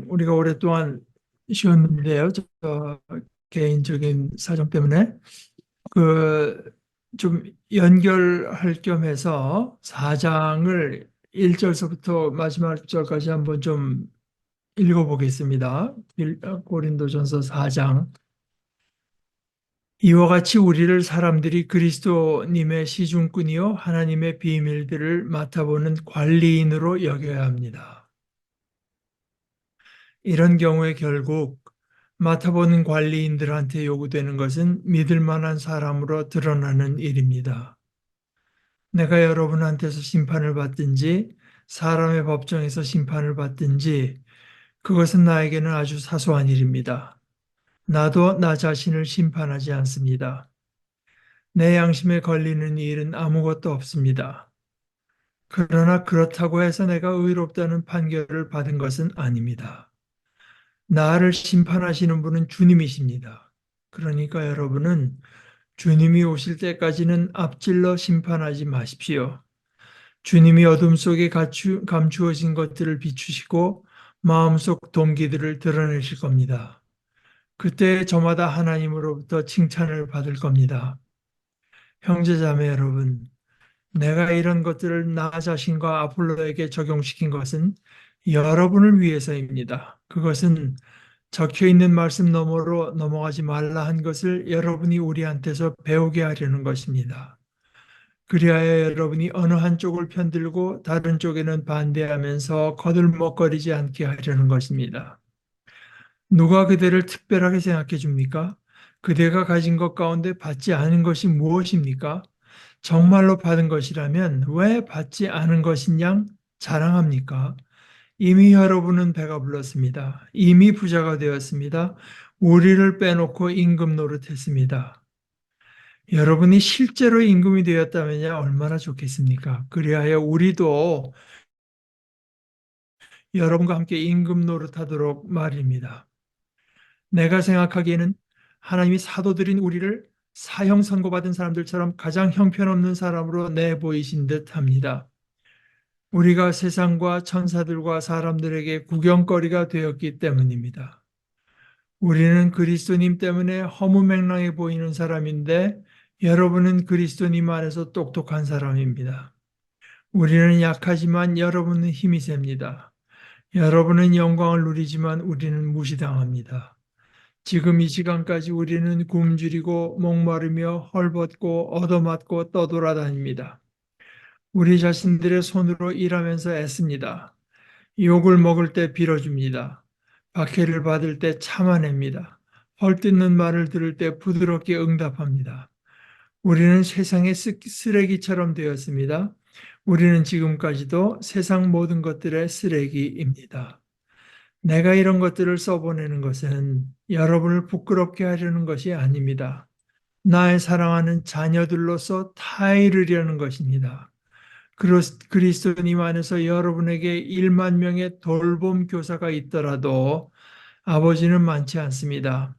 우리가 오랫동안 쉬었는데요. 개인적인 사정 때문에 그 좀 연결할 겸해서 4장을 1절서부터 마지막 절까지 한번 좀 읽어보겠습니다. 고린도전서 4장. 이와 같이 우리를 사람들이 그리스도님의 시중꾼이요 하나님의 비밀들을 맡아보는 관리인으로 여겨야 합니다. 이런 경우에 결국 맡아보는 관리인들한테 요구되는 것은 믿을 만한 사람으로 드러나는 일입니다. 내가 여러분한테서 심판을 받든지 사람의 법정에서 심판을 받든지 그것은 나에게는 아주 사소한 일입니다. 나도 나 자신을 심판하지 않습니다. 내 양심에 걸리는 일은 아무것도 없습니다. 그러나 그렇다고 해서 내가 의롭다는 판결을 받은 것은 아닙니다. 나를 심판하시는 분은 주님이십니다. 그러니까 여러분은 주님이 오실 때까지는 앞질러 심판하지 마십시오. 주님이 어둠 속에 감추어진 것들을 비추시고 마음속 동기들을 드러내실 겁니다. 그때 저마다 하나님으로부터 칭찬을 받을 겁니다. 형제자매 여러분, 내가 이런 것들을 나 자신과 아폴로에게 적용시킨 것은 여러분을 위해서입니다. 그것은 적혀 있는 말씀 너머로 넘어가지 말라 한 것을 여러분이 우리한테서 배우게 하려는 것입니다. 그리하여 여러분이 어느 한쪽을 편들고 다른 쪽에는 반대하면서 거들먹거리지 않게 하려는 것입니다. 누가 그대를 특별하게 생각해 줍니까? 그대가 가진 것 가운데 받지 않은 것이 무엇입니까? 정말로 받은 것이라면 왜 받지 않은 것인 양 자랑합니까? 이미 여러분은 배가 불렀습니다. 이미 부자가 되었습니다. 우리를 빼놓고 임금 노릇했습니다. 여러분이 실제로 임금이 되었다면 얼마나 좋겠습니까? 그리하여 우리도 여러분과 함께 임금 노릇하도록 말입니다. 내가 생각하기에는 하나님이 사도들인 우리를 사형 선고받은 사람들처럼 가장 형편없는 사람으로 내보이신 듯 합니다. 우리가 세상과 천사들과 사람들에게 구경거리가 되었기 때문입니다. 우리는 그리스도님 때문에 허무맹랑해 보이는 사람인데 여러분은 그리스도님 안에서 똑똑한 사람입니다. 우리는 약하지만 여러분은 힘이 셉니다. 여러분은 영광을 누리지만 우리는 무시당합니다. 지금 이 시간까지 우리는 굶주리고 목마르며 헐벗고 얻어맞고 떠돌아다닙니다. 우리 자신들의 손으로 일하면서 애씁니다. 욕을 먹을 때 빌어줍니다. 박해를 받을 때 참아냅니다. 헐뜯는 말을 들을 때 부드럽게 응답합니다. 우리는 세상의 쓰레기처럼 되었습니다. 우리는 지금까지도 세상 모든 것들의 쓰레기입니다. 내가 이런 것들을 써보내는 것은 여러분을 부끄럽게 하려는 것이 아닙니다. 나의 사랑하는 자녀들로서 타이르려는 것입니다. 그리스도님 안에서 여러분에게 1만 명의 돌봄 교사가 있더라도 아버지는 많지 않습니다.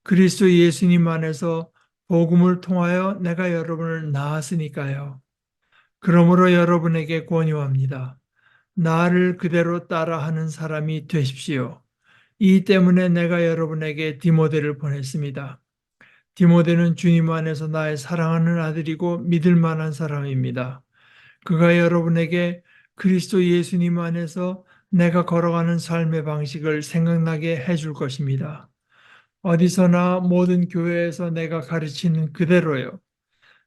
그리스도 예수님 안에서 복음을 통하여 내가 여러분을 낳았으니까요. 그러므로 여러분에게 권유합니다. 나를 그대로 따라하는 사람이 되십시오. 이 때문에 내가 여러분에게 디모데를 보냈습니다. 디모데는 주님 안에서 나의 사랑하는 아들이고 믿을 만한 사람입니다. 그가 여러분에게 그리스도 예수님 안에서 내가 걸어가는 삶의 방식을 생각나게 해줄 것입니다. 어디서나 모든 교회에서 내가 가르치는 그대로요.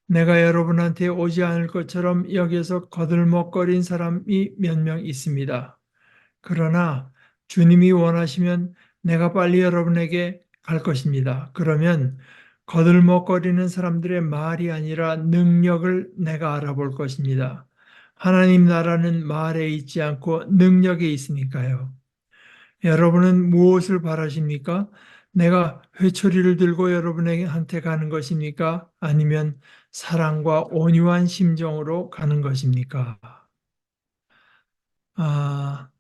내가 여러분한테 오지 않을 것처럼 여기서 거들먹거린 사람이 몇 명 있습니다. 그러나 주님이 원하시면 내가 빨리 여러분에게 갈 것입니다. 그러면 거들먹거리는 사람들의 말이 아니라 능력을 내가 알아볼 것입니다. 하나님 나라는 말에 있지 않고 능력에 있으니까요. 여러분은 무엇을 바라십니까? 내가 회초리를 들고 여러분한테 가는 것입니까? 아니면 사랑과 온유한 심정으로 가는 것입니까? 아,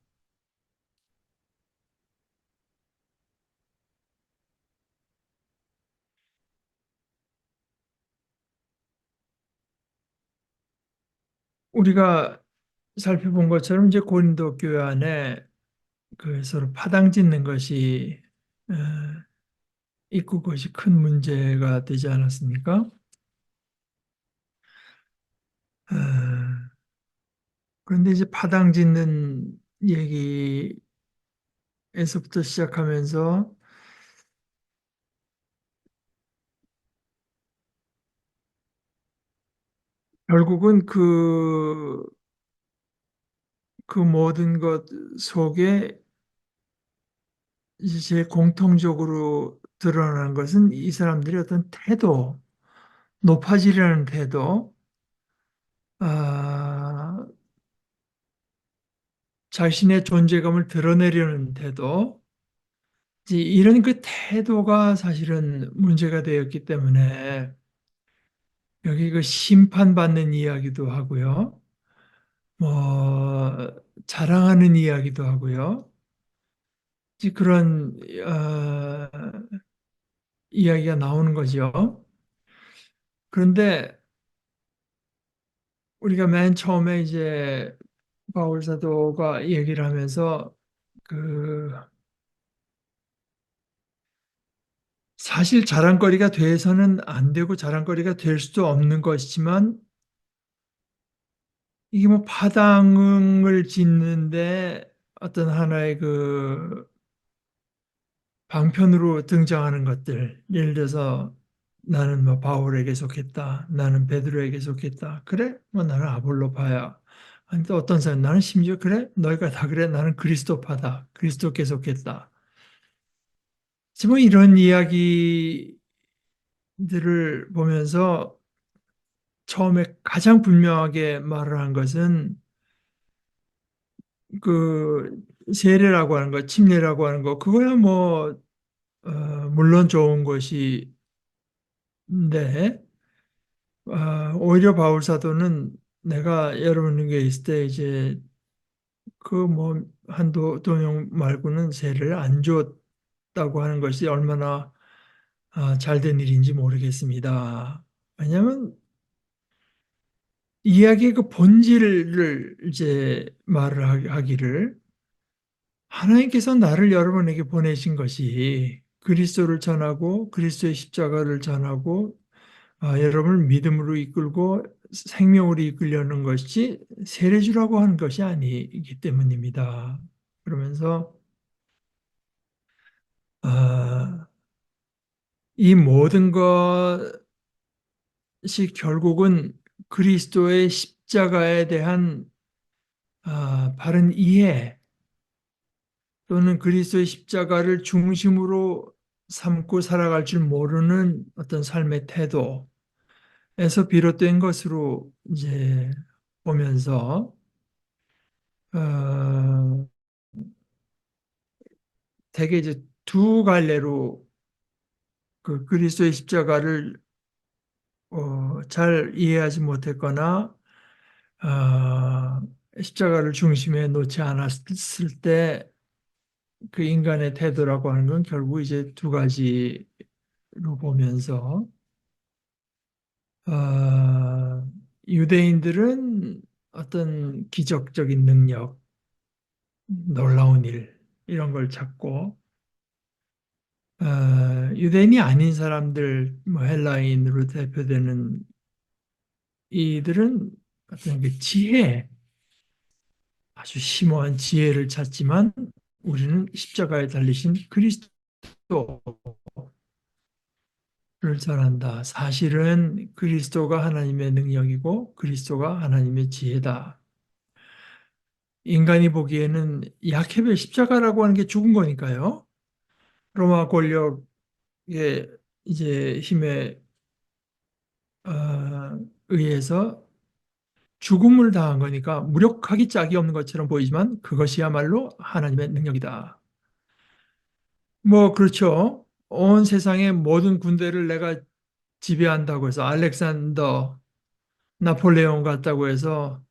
우리가 살펴본 것처럼 이제 고린도 교회 안에 그 서로 파당 짓는 것이 어, 있고 그것이 큰 문제가 되지 않았습니까? 어, 그런데 이제 파당 짓는 얘기에서부터 시작하면서 결국은 그 모든 것 속에 이제 제일 공통적으로 드러나는 것은 이 사람들의 어떤 태도, 높아지려는 태도, 아, 자신의 존재감을 드러내려는 태도, 이제 이런 그 태도가 사실은 문제가 되었기 때문에 여기 그 심판받는 이야기도 하고요. 뭐 자랑하는 이야기도 하고요. 이제 그런 이야기가 나오는 거죠. 그런데 우리가 맨 처음에 이제 바울 사도가 얘기를 하면서 그 사실 자랑거리가 돼서는 안 되고 자랑거리가 될 수도 없는 것이지만 이게 뭐 파당을 짓는데 어떤 하나의 그 방편으로 등장하는 것들, 예를 들어서 나는 뭐 바울에게 속했다, 나는 베드로에게 속했다, 그래? 뭐 나는 아볼로파야. 아니 또 어떤 사람 나는 심지어 그래? 너희가 다 그래? 나는 그리스도파다, 그리스도께 속했다. 지금 이런 이야기들을 보면서 처음에 가장 분명하게 말을 한 것은 그 세례라고 하는 거, 침례라고 하는 거, 그거야 뭐 물론 좋은 것인데 오히려 바울 사도는 내가 여러분에게 있을 때 이제 그 뭐 한도 동영 말고는 세례를 안 줬다고 하는 것이 얼마나 잘된 일인지 모르겠습니다. 왜냐하면 이야기의 그 본질을 이제 말을 하기를 하나님께서 나를 여러분에게 보내신 것이 그리스도를 전하고 그리스도의 십자가를 전하고 여러분을 믿음으로 이끌고 생명으로 이끌려는 것이 세례주라고 하는 것이 아니기 때문입니다. 그러면서 아, 이 모든 것이 결국은 그리스도의 십자가에 대한 바른 이해 또는 그리스도의 십자가를 중심으로 삼고 살아갈 줄 모르는 어떤 삶의 태도에서 비롯된 것으로 이제 보면서 어, 대개 이제 두 갈래로 그 그리스도의 십자가를 잘 이해하지 못했거나 십자가를 중심에 놓지 않았을 때 그 인간의 태도라고 하는 건 결국 이제 두 가지로 보면서 어, 유대인들은 어떤 기적적인 능력, 놀라운 일 이런 걸 찾고 유대인이 아닌 사람들, 뭐 헬라인으로 대표되는 이들은 어떤 그 지혜, 아주 심오한 지혜를 찾지만 우리는 십자가에 달리신 그리스도를 전한다. 사실은 그리스도가 하나님의 능력이고 그리스도가 하나님의 지혜다. 인간이 보기에는 야곱의 십자가라고 하는 게 죽은 거니까요. 로마 권력의 이제 힘에 의해서 죽음을 당한 거니까 무력하기 짝이 없는 것처럼 보이지만 그것이야말로 하나님의 능력이다. 뭐 그렇죠. 온 세상의 모든 군대를 내가 지배한다고 해서 알렉산더, 나폴레옹 같다고 해서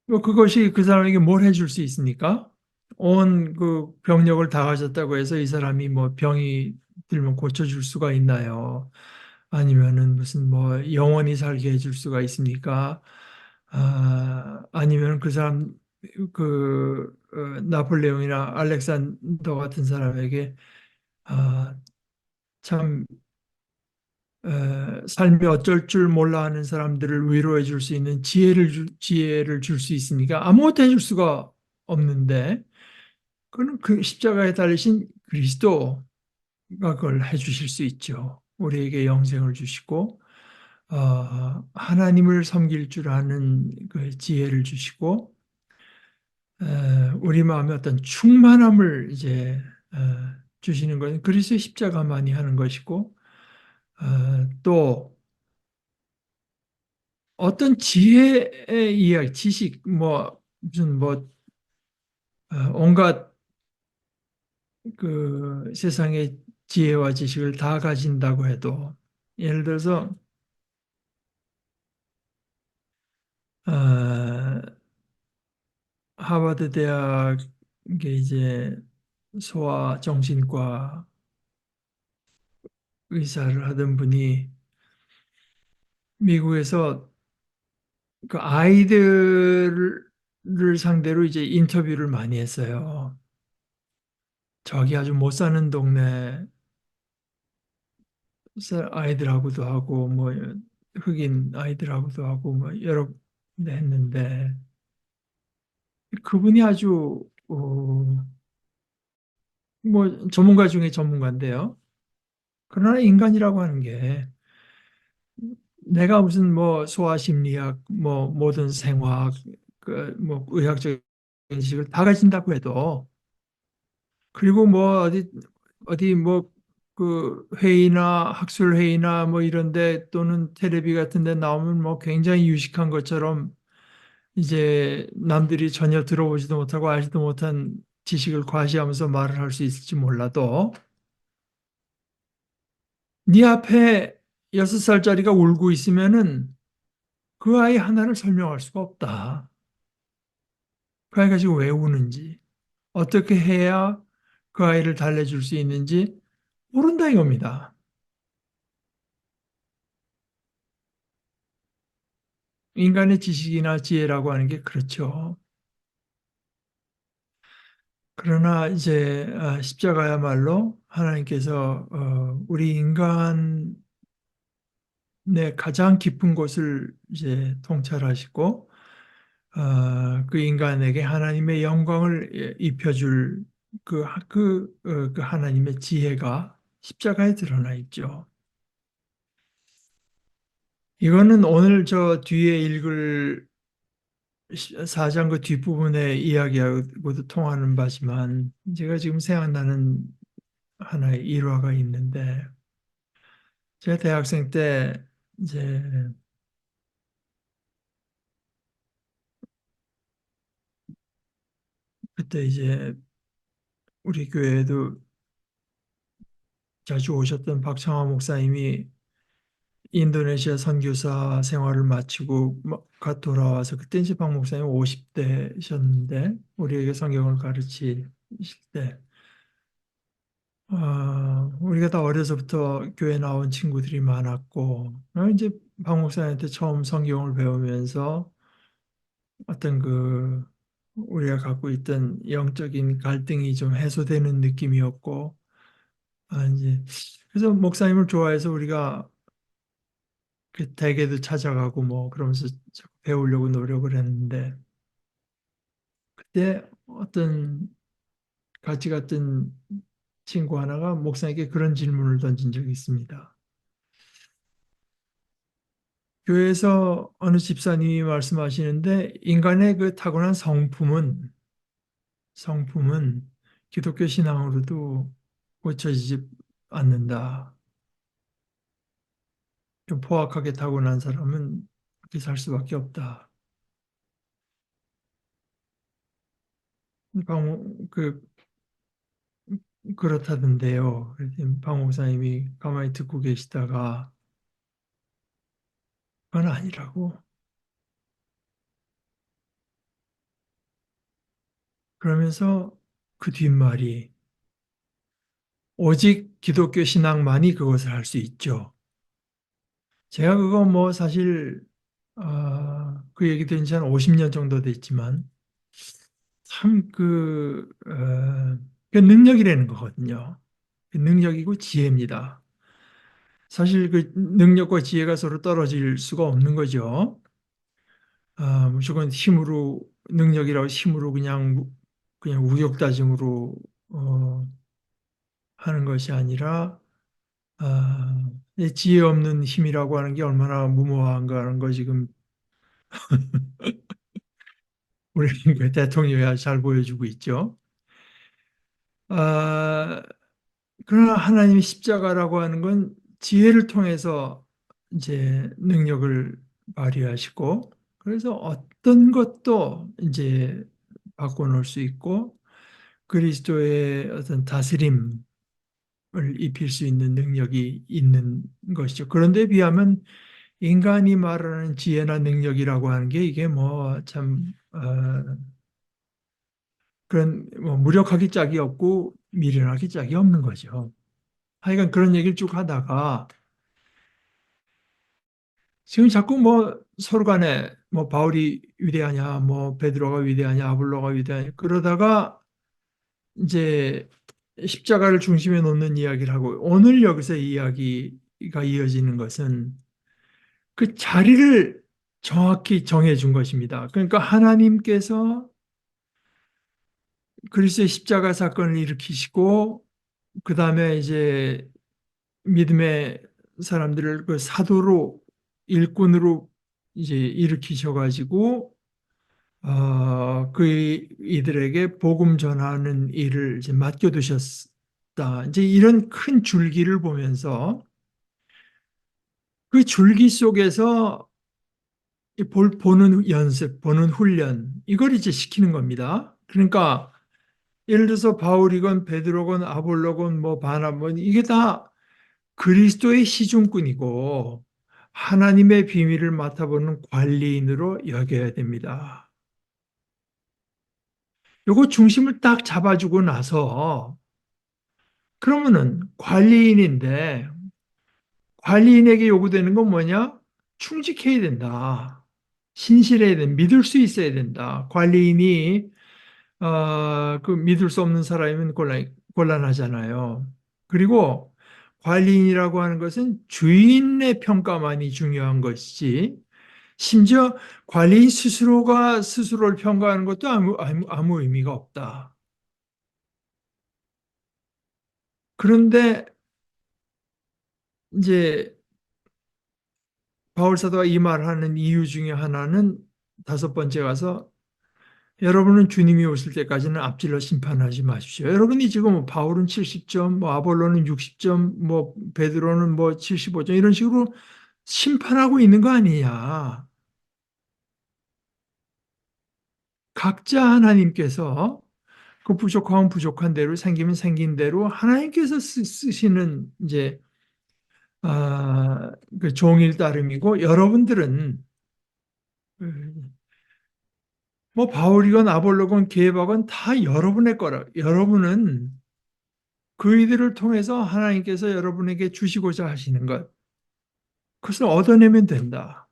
뭐 그것이 그 사람에게 뭘 해줄 수 있습니까? 온 그 병력을 다 가졌다고 해서 이 사람이 뭐 병이 들면 고쳐줄 수가 있나요? 아니면은 무슨 뭐 영원히 살게 해줄 수가 있습니까? 아니면 그 사람 그 나폴레옹이나 알렉산더 같은 사람에게 아, 참 삶이 어쩔 줄 몰라 하는 사람들을 위로해 줄 수 있는 지혜를 줄 수 있으니까 아무것도 해줄 수가 없는데 그는 그 십자가에 달리신 그리스도가 그걸 해주실 수 있죠. 우리에게 영생을 주시고 하나님을 섬길 줄 아는 그 지혜를 주시고 우리 마음에 어떤 충만함을 이제 주시는 것은 그리스도의 십자가만이 하는 것이고 또 어떤 지혜의 이야기, 지식, 뭐 무슨 뭐 온갖 그 세상의 지혜와 지식을 다 가진다고 해도 예를 들어서 어, 하버드 대학에 이제 소아정신과 의사를 하던 분이 미국에서 그 아이들을 상대로 이제 인터뷰를 많이 했어요. 저기 아주 못 사는 동네 아이들하고도 하고 뭐 흑인 아이들하고도 하고 뭐 여러 군데 했는데 그분이 아주 뭐 전문가 중에 전문가인데요. 그러나 인간이라고 하는 게 내가 무슨 뭐 소아심리학, 뭐 모든 생화학, 그 뭐 의학적인 지식을 다 가진다고 해도 그리고 뭐 어디 뭐 그 회의나 학술 회의나 뭐 이런데 또는 텔레비 같은 데 나오면 뭐 굉장히 유식한 것처럼 이제 남들이 전혀 들어보지도 못하고 알지도 못한 지식을 과시하면서 말을 할 수 있을지 몰라도 네 앞에 6살짜리가 울고 있으면은 그 아이 하나를 설명할 수가 없다. 그 아이가 지금 왜 우는지, 어떻게 해야 그 아이를 달래줄 수 있는지 모른다 이겁니다. 인간의 지식이나 지혜라고 하는 게 그렇죠. 그러나 이제 십자가야말로 하나님께서 우리 인간의 가장 깊은 곳을 이제 통찰하시고 그 인간에게 하나님의 영광을 입혀줄 그 하나님의 지혜가 십자가에 드러나 있죠. 이거는 오늘 저 뒤에 읽을 4장 그 뒷부분의 이야기하고도 통하는 바지만 제가 지금 생각나는 하나의 일화가 있는데 제가 대학생 때 이제 그때 이제 우리 교회에도 자주 오셨던 박창화 목사님이 인도네시아 선교사 생활을 마치고 갓 돌아와서 그때 이제 박 목사님 50대셨는데 우리에게 성경을 가르치실 때 우리가 다 어려서부터 교회 나온 친구들이 많았고 이제 박 목사님한테 처음 성경을 배우면서 어떤 그 우리가 갖고 있던 영적인 갈등이 좀 해소되는 느낌이었고 이제 그래서 목사님을 좋아해서 우리가 그 댁에도 찾아가고 뭐 그러면서 자꾸 배우려고 노력을 했는데 그때 어떤 같이 갔던 친구 하나가 목사님께 그런 질문을 던진 적이 있습니다. 교회에서 어느 집사님이 말씀하시는데 인간의 그 타고난 성품은 기독교 신앙으로도 고쳐지지 않는다. 좀 포악하게 타고난 사람은 그렇게 살 수밖에 없다. 그 그렇다던데요. 그랬더니 박 목사님이 가만히 듣고 계시다가 그건 아니라고. 그러면서 그 뒷말이 오직 기독교 신앙만이 그것을 할 수 있죠. 제가 그거 뭐 사실 그 얘기 된 지 한 50년 정도 됐지만 참 그 능력이라는 거거든요. 그 능력이고 지혜입니다. 사실 그 능력과 지혜가 서로 떨어질 수가 없는 거죠. 무조건 힘으로, 능력이라고 힘으로 그냥 우격다짐으로 어, 하는 것이 아니라, 이 지혜 없는 힘이라고 하는 게 얼마나 무모한가 하는 거 지금 우리 그 대통령이 잘 보여주고 있죠. 아, 그러나 하나님의 십자가라고 하는 건 지혜를 통해서 이제 능력을 발휘하시고, 그래서 어떤 것도 이제 바꿔놓을 수 있고, 그리스도의 어떤 다스림을 입힐 수 있는 능력이 있는 것이죠. 그런데 비하면 인간이 말하는 지혜나 능력이라고 하는 게 이게 뭐 참, 그런 뭐 무력하기 짝이 없고 미련하기 짝이 없는 거죠. 하여간 그런 얘기를 쭉 하다가 지금 자꾸 뭐 서로 간에 뭐 바울이 위대하냐, 뭐 베드로가 위대하냐, 아볼로가 위대하냐 그러다가 이제 십자가를 중심에 놓는 이야기를 하고 오늘 여기서 이야기가 이어지는 것은 그 자리를 정확히 정해 준 것입니다. 그러니까 하나님께서 그리스도의 십자가 사건을 일으키시고 그 다음에 이제 믿음의 사람들을 그 사도로 일꾼으로 이제 일으키셔가지고 그 이들에게 복음 전하는 일을 이제 맡겨두셨다. 이제 이런 큰 줄기를 보면서 그 줄기 속에서 보는 연습, 보는 훈련 이걸 이제 시키는 겁니다. 그러니까 예를 들어서 바울이건 베드로건 아볼로건 뭐 바나바건 이게 다 그리스도의 시중꾼이고 하나님의 비밀을 맡아보는 관리인으로 여겨야 됩니다. 요거 중심을 딱 잡아주고 나서 그러면은 관리인인데 관리인에게 요구되는 건 뭐냐? 충직해야 된다. 신실해야 된다. 믿을 수 있어야 된다. 관리인이 그 믿을 수 없는 사람이면 곤란하잖아요. 그리고 관리인이라고 하는 것은 주인의 평가만이 중요한 것이지 심지어 관리인 스스로가 스스로를 평가하는 것도 아무 의미가 없다. 그런데 이제 바울 사도가 이 말하는 이유 중에 하나는 다섯 번째 가서 여러분은 주님이 오실 때까지는 앞질러 심판하지 마십시오. 여러분이 지금 뭐 바울은 70점, 뭐 아볼로는 60점, 뭐 베드로는 뭐 75점 이런 식으로 심판하고 있는 거 아니냐. 각자 하나님께서 그 부족하면 부족한 대로 생기면 생긴 대로 하나님께서 쓰시는 이제 그 종일 따름이고 여러분들은 뭐 바울이건 아볼로건 게바건 다 여러분의 거라. 여러분은 그이들을 통해서 하나님께서 여러분에게 주시고자 하시는 것, 그것을 얻어내면 된다.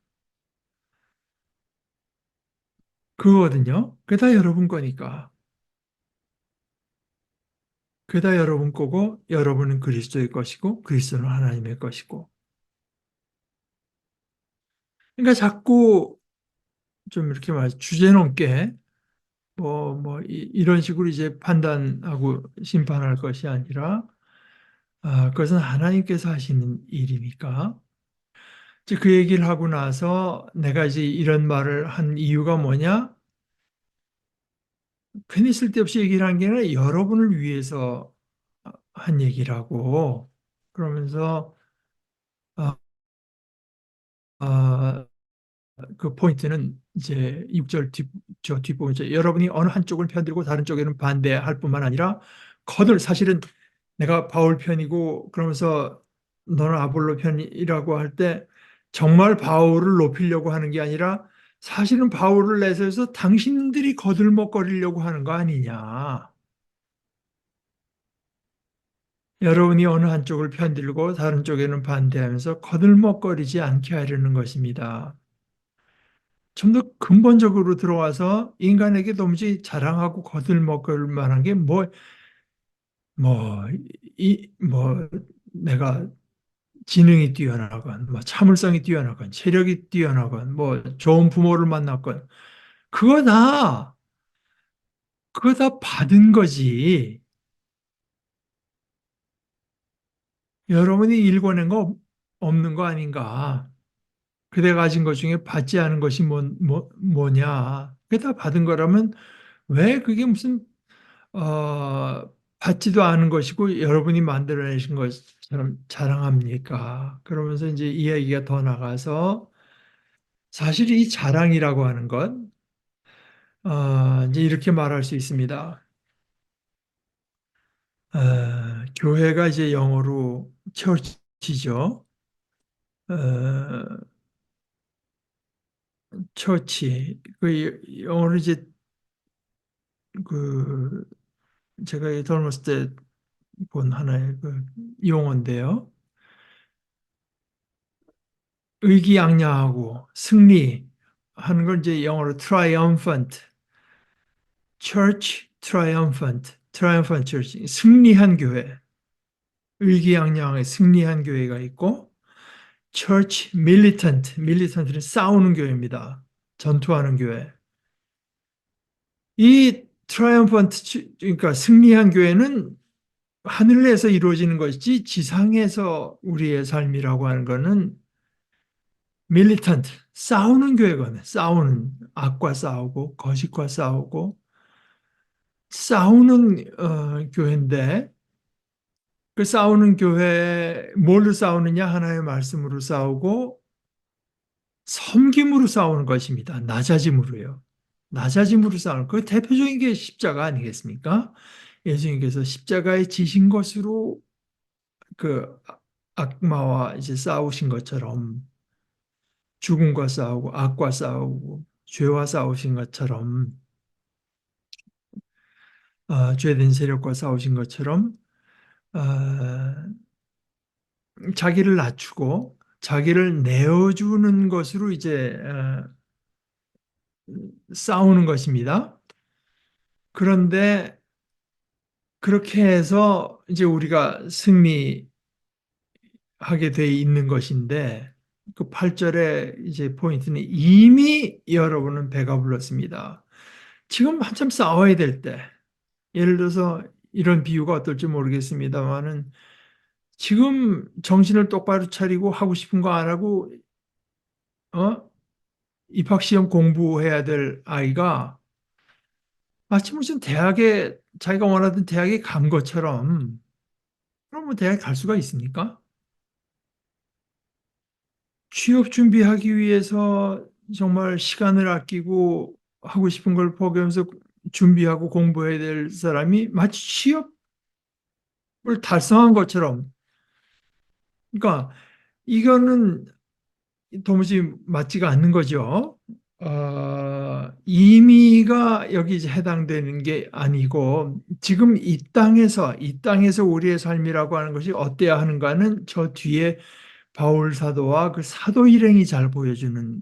그거거든요. 그게 다 여러분 거니까. 그게 다 여러분 거고, 여러분은 그리스도의 것이고, 그리스도는 하나님의 것이고. 그러니까 자꾸 좀 이렇게 주제넘게 이런 식으로 이제 판단하고 심판할 것이 아니라, 그것은 하나님께서 하시는 일이니까. 이제 그 얘기를 하고 나서 내가 이제 이런 말을 한 이유가 뭐냐? 괜히 쓸데없이 얘기를 한 게 아니라 여러분을 위해서 한 얘기라고. 그러면서 아, 아, 그 포인트는 이제 6절 저 뒷부분 이제 여러분이 어느 한쪽을 편들고 다른 쪽에는 반대할 뿐만 아니라 사실은 내가 바울 편이고 그러면서 너는 아볼로 편이라고 할 때 정말 바울을 높이려고 하는 게 아니라 사실은 바울을 내세워서 당신들이 거들먹거리려고 하는 거 아니냐. 여러분이 어느 한쪽을 편들고 다른 쪽에는 반대하면서 거들먹거리지 않게 하려는 것입니다. 좀 더 근본적으로 들어와서 인간에게 도무지 자랑하고 거들먹을 만한 게 뭐, 뭐, 내가 지능이 뛰어나건, 뭐, 참을성이 뛰어나건, 체력이 뛰어나건, 뭐, 좋은 부모를 만났건, 그거 다, 그거 다 받은 거지. 여러분이 일궈낸 거 없는 거 아닌가. 그대 가진 것 중에 받지 않은 것이 뭐냐. 그게 다 받은 거라면 왜 그게 무슨 받지도 않은 것이고 여러분이 만들어내신 것처럼 자랑합니까? 그러면서 이제 이야기가 더 나가서 사실 이 자랑이라고 하는 것, 이제 이렇게 말할 수 있습니다. 교회가 이제 영어로 처치죠. 처치. 그 영어로 이제 그 제가 젊었을 때 본 하나의 그 용어인데요. 의기양양하고 승리하는 걸 이제 영어로 triumphant, church triumphant church, 승리한 교회, 의기양양하게 승리한 교회가 있고, church militant는 싸우는 교회입니다. 전투하는 교회. 이 triumphant, 그러니까 승리한 교회는 하늘에서 이루어지는 것이지 지상에서 우리의 삶이라고 하는 것은 밀리턴트, 싸우는 교회거든요. 싸우는, 악과 싸우고 거짓과 싸우고 싸우는 교회인데, 그 싸우는 교회 뭘로 싸우느냐? 하나의 말씀으로 싸우고 섬김으로 싸우는 것입니다. 낮아짐으로요. 낮아짐으로 싸우는, 그 대표적인 게 십자가 아니겠습니까? 예수님께서 십자가에 지신 것으로 그 악마와 이제 싸우신 것처럼, 죽음과 싸우고 악과 싸우고 죄와 싸우신 것처럼, 죄된 세력과 싸우신 것처럼, 어, 자기를 낮추고 자기를 내어주는 것으로 이제 싸우는 것입니다. 그런데 그렇게 해서 이제 우리가 승리하게 돼 있는 것인데, 그 8절에 이제 포인트는 이미 여러분은 배가 불렀습니다. 지금 한참 싸워야 될 때, 예를 들어서 이런 비유가 어떨지 모르겠습니다만은, 지금 정신을 똑바로 차리고 하고 싶은 거 안 하고 어? 입학시험 공부해야 될 아이가 마치 무슨 대학에, 자기가 원하던 대학에 간 것처럼, 그럼 뭐 대학에 갈 수가 있습니까? 취업 준비하기 위해서 정말 시간을 아끼고 하고 싶은 걸 포기하면서 준비하고 공부해야 될 사람이 마치 취업을 달성한 것처럼, 그러니까 이거는 도무지 맞지가 않는 거죠. 임의가 여기 이제 해당되는 게 아니고, 지금 이 땅에서 우리의 삶이라고 하는 것이 어때야 하는가는 저 뒤에 바울 사도와 그 사도 일행이 잘 보여주는,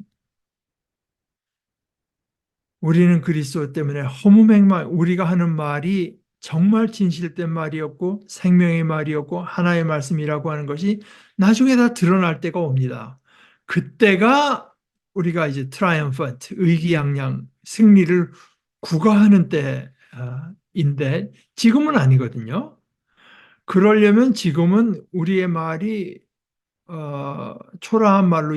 우리는 그리스도 때문에 허무맹망, 우리가 하는 말이 정말 진실된 말이었고 생명의 말이었고 하나의 말씀이라고 하는 것이 나중에 다 드러날 때가 옵니다. 그때가 우리가 이제 트라이엄펀트, 의기양양, 승리를 구가하는 때인데 지금은 아니거든요. 그러려면 지금은 우리의 말이 초라한 말로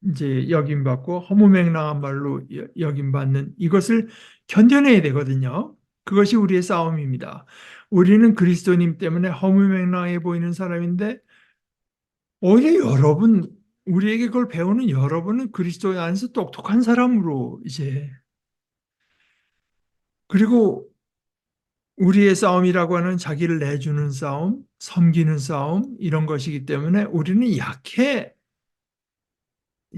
이제 여김받고 허무맹랑한 말로 여김받는 이것을 견뎌내야 되거든요. 그것이 우리의 싸움입니다. 우리는 그리스도님 때문에 허무맹랑해 보이는 사람인데, 오히려 우리에게 그걸 배우는 여러분은 그리스도 안에서 똑똑한 사람으로 이제, 그리고 우리의 싸움이라고 하는 자기를 내주는 싸움, 섬기는 싸움, 이런 것이기 때문에 우리는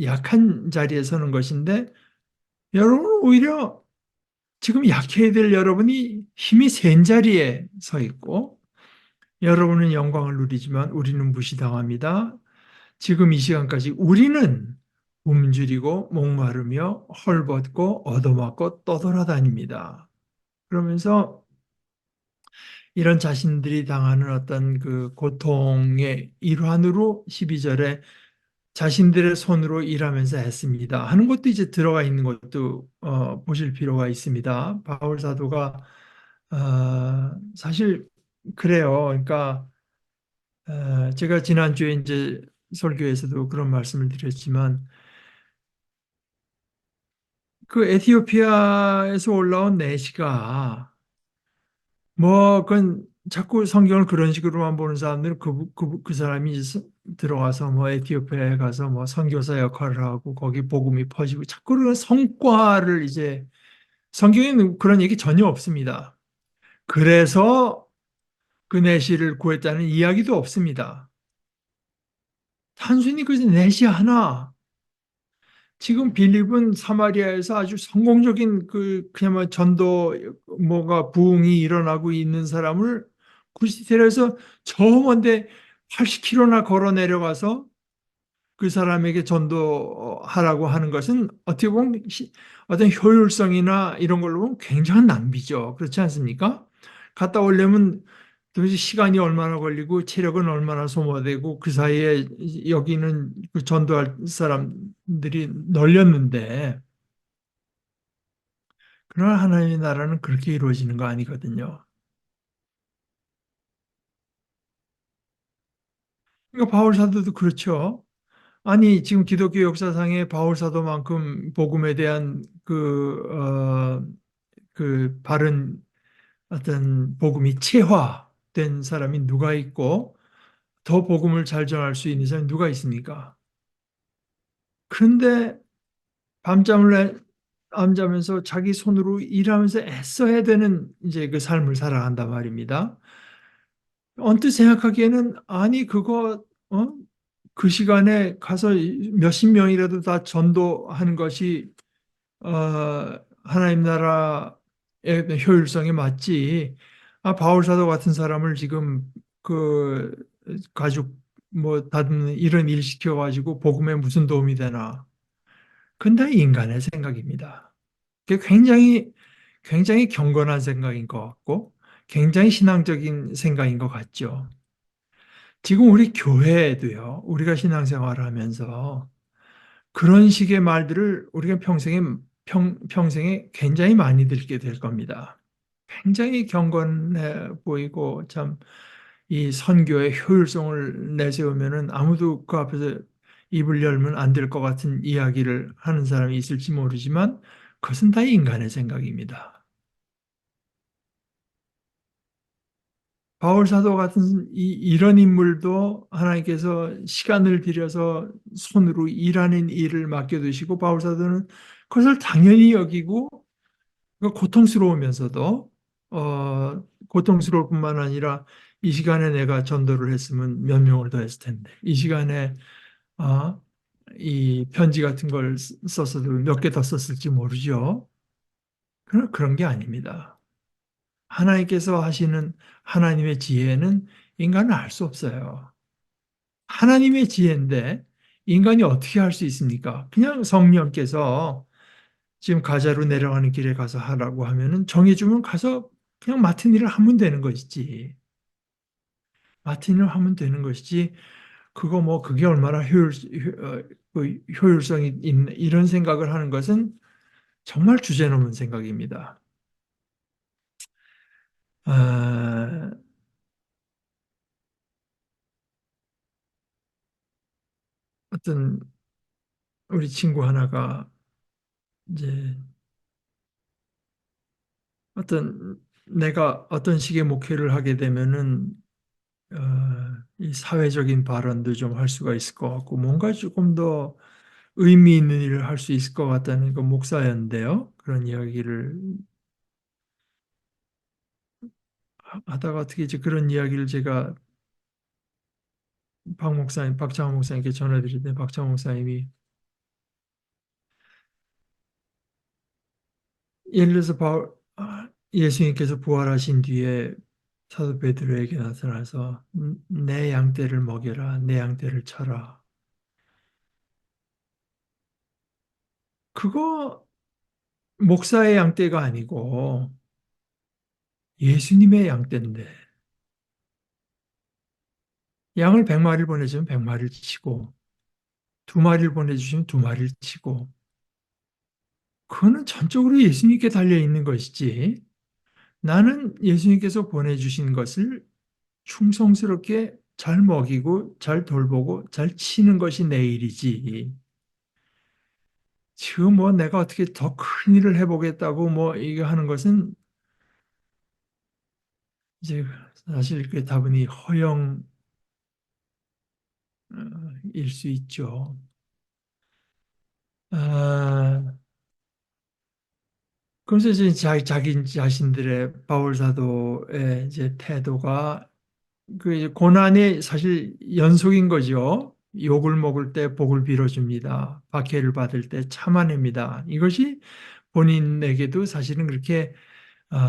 약한 자리에 서는 것인데, 여러분은 오히려 지금 약해야 될 여러분이 힘이 센 자리에 서 있고, 여러분은 영광을 누리지만 우리는 무시당합니다. 지금 이 시간까지 굶주리고 목마르며 헐벗고 얻어맞고 떠돌아다닙니다. 그러면서 이런 자신들이 당하는 어떤 그 고통의 일환으로 12절에 자신들의 손으로 일하면서 했습니다 하는 것도 이제 들어가 있는 것도 보실 필요가 있습니다. 바울 사도가 사실 그래요. 그러니까 제가 지난주에 이제 설교에서도 그런 말씀을 드렸지만 그 에티오피아에서 올라온 내시가 뭐 그건 자꾸 성경을 그런 식으로만 보는 사람들은 그 사람이 들어가서 뭐 에티오피아에 가서 뭐 선교사 역할을 하고 거기 복음이 퍼지고 자꾸 그런 성과를 이제 성경에는 그런 얘기 전혀 없습니다. 그래서 그 내시를 구했다는 이야기도 없습니다. 단순히 그 내시 하나 지금 빌립은 사마리아에서 아주 성공적인 그냥 뭐 전도 뭐가 부흥이 일어나고 있는 사람을 굳이 데려서 저 먼데 80km나 걸어 내려가서 그 사람에게 전도하라고 하는 것은 어떻게 보면 어떤 효율성이나 이런 걸로 보면 굉장한 낭비죠. 그렇지 않습니까? 갔다 오려면 도대체 시간이 얼마나 걸리고 체력은 얼마나 소모되고 그 사이에 여기는 그 전도할 사람들이 널렸는데 그러나 하나님의 나라는 그렇게 이루어지는 거 아니거든요. 그러니까 바울 사도도 그렇죠. 아니 지금 기독교 역사상에 바울 사도만큼 복음에 대한 그 바른 어떤 복음이 체화된 사람이 누가 있고 더 복음을 잘 전할 수 있는 사람이 누가 있습니까? 그런데 밤잠자면서 자기 손으로 일하면서 애써야 되는 이제 그 삶을 살아간단 말입니다. 언뜻 생각하기에는 아니 그거 그 시간에 가서 몇십 명이라도 다 전도하는 것이 하나님 나라의 효율성에 맞지. 바울 사도 같은 사람을 지금 그 가죽 뭐 다듬는 이런 일 시켜가지고 복음에 무슨 도움이 되나? 그건 다 인간의 생각입니다. 그게 굉장히 경건한 생각인 것 같고, 굉장히 신앙적인 생각인 것 같죠. 지금 우리 교회에도요, 우리가 신앙생활을 하면서 그런 식의 말들을 우리가 평생에 굉장히 많이 듣게 될 겁니다. 굉장히 경건해 보이고 참 이 선교의 효율성을 내세우면은 아무도 그 앞에서 입을 열면 안 될 것 같은 이야기를 하는 사람이 있을지 모르지만 그것은 다 인간의 생각입니다. 바울 사도 같은 이런 인물도 하나님께서 시간을 들여서 손으로 일하는 일을 맡겨두시고 바울 사도는 그것을 당연히 여기고 고통스러우면서도 고통스러울 뿐만 아니라 이 시간에 내가 전도를 했으면 몇 명을 더 했을 텐데 이 시간에 어, 이 편지 같은 걸 썼어도 몇 개 더 썼을지 모르죠. 그런 게 아닙니다. 하나님께서 하시는 하나님의 지혜는 인간은 알 수 없어요. 하나님의 지혜인데 인간이 어떻게 할 수 있습니까? 그냥 성령께서 지금 가자로 내려가는 길에 가서 하라고 하면은 정해주면 가서 그냥 맡은 일을 하면 되는 것이지. 맡은 일을 하면 되는 것이지. 그거 뭐 그게 얼마나 그 효율성이 있는 이런 생각을 하는 것은 정말 주제넘은 생각입니다. 아, 어떤 우리 친구 하나가 이제 어떤 내가 어떤 식의 목회를 하게 되면은 이 사회적인 발언도 좀 할 수가 있을 것 같고 뭔가 조금 더 의미 있는 일을 할 수 있을 것 같다는 그 목사였는데요. 그런 이야기를 하다가 어떻게 이제 그런 이야기를 제가 박창호 목사님께 전해드렸는데 박창호 목사님이 예를 들어서 예수님께서 부활하신 뒤에 사도 베드로에게 나타나서 내 양떼를 먹여라, 내 양떼를 쳐라. 그거 목사의 양떼가 아니고 예수님의 양떼인데 양을 100마리를 보내주면 100마리를 치고 2마리를 보내주시면 2마리를 치고 그거는 전적으로 예수님께 달려 있는 것이지 나는 예수님께서 보내주신 것을 충성스럽게 잘 먹이고 잘 돌보고 잘 치는 것이 내 일이지. 지금 뭐 내가 어떻게 더 큰 일을 해보겠다고 뭐 이거 하는 것은 이제 사실 그 다분히 허영일 수 있죠. 아, 그래서 이제 자기 자신들의 바울 사도의 이제 태도가 그 이제 고난이 사실 연속인 거죠. 욕을 먹을 때 복을 빌어줍니다. 박해를 받을 때 참아냅니다. 이것이 본인에게도 사실은 그렇게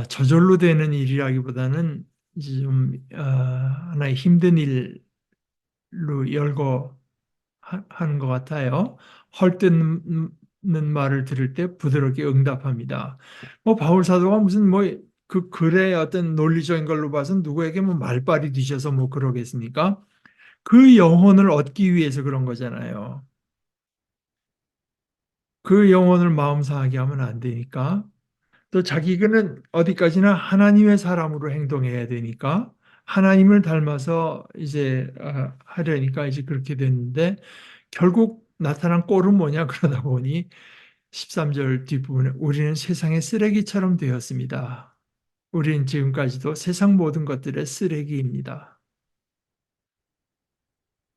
저절로 되는 일이라기보다는 이제 좀 하나의 힘든 일로 열거 하는 것 같아요. 헐뜯는 말을 들을 때 부드럽게 응답합니다. 뭐 바울 사도가 무슨 뭐 그 글의 어떤 논리적인 걸로 봐서 누구에게 뭐 말빨이 뒤져서 뭐 그러겠습니까? 그 영혼을 얻기 위해서 그런 거잖아요. 그 영혼을 마음 상하게 하면 안 되니까. 또 자기는 어디까지나 하나님의 사람으로 행동해야 되니까 하나님을 닮아서 이제 하려니까 이제 그렇게 됐는데 결국 나타난 꼴은 뭐냐 그러다 보니 13절 뒷부분에 우리는 세상의 쓰레기처럼 되었습니다. 우리는 지금까지도 세상 모든 것들의 쓰레기입니다.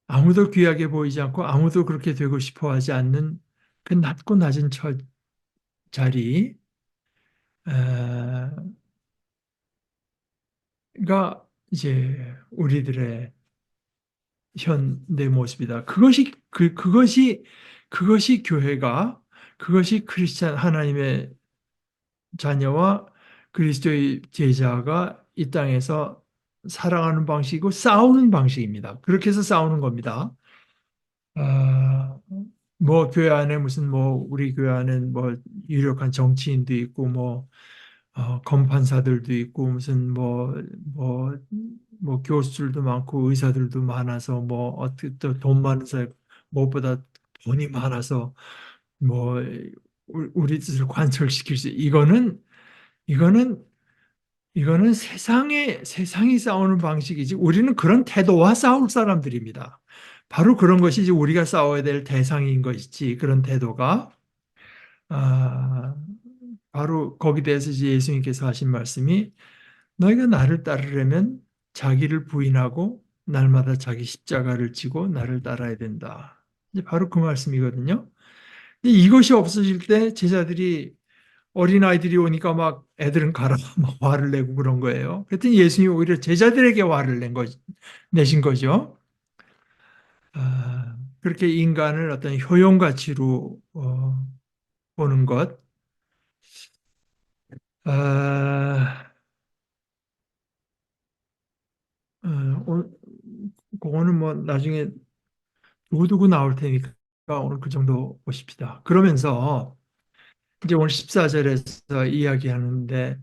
아무도 귀하게 보이지 않고 아무도 그렇게 되고 싶어 하지 않는 그 낮고 낮은 자리, 가 이제 우리들의 현대 모습이다. 그것이 교회가 그것이 크리스찬 하나님의 자녀와 그리스도의 제자가 이 땅에서 살아가는 방식이고 싸우는 방식입니다. 그렇게 해서 싸우는 겁니다. 아, 뭐 교회 안에 무슨 뭐 우리 교회 안에는 뭐 유력한 정치인도 있고 뭐 검판사들도 있고 무슨 뭐 교수들도 많고 의사들도 많아서 뭐 어떻게 또 돈 많은 사람 무엇보다 돈이 많아서 뭐 우리 뜻을 관철시킬 수 이거는 이거는 세상이 싸우는 방식이지 우리는 그런 태도와 싸울 사람들입니다. 바로 그런 것이 이제 우리가 싸워야 될 대상인 것이지 그런 태도가 아, 바로 거기에 대해서 이제 예수님께서 하신 말씀이 너희가 나를 따르려면 자기를 부인하고 날마다 자기 십자가를 지고 나를 따라야 된다. 이제 바로 그 말씀이거든요. 근데 이것이 없어질 때 제자들이 어린아이들이 오니까 막 애들은 가라 막 화를 내고 그런 거예요. 그랬더니 예수님이 오히려 제자들에게 화를 내신 거죠. 그렇게 인간을 어떤 효용 가치로 보는 것. 아, 오늘 그거는 뭐 나중에 두고두고 나올 테니까 오늘 그 정도 보십시다. 그러면서 이제 오늘 14절에서 이야기하는데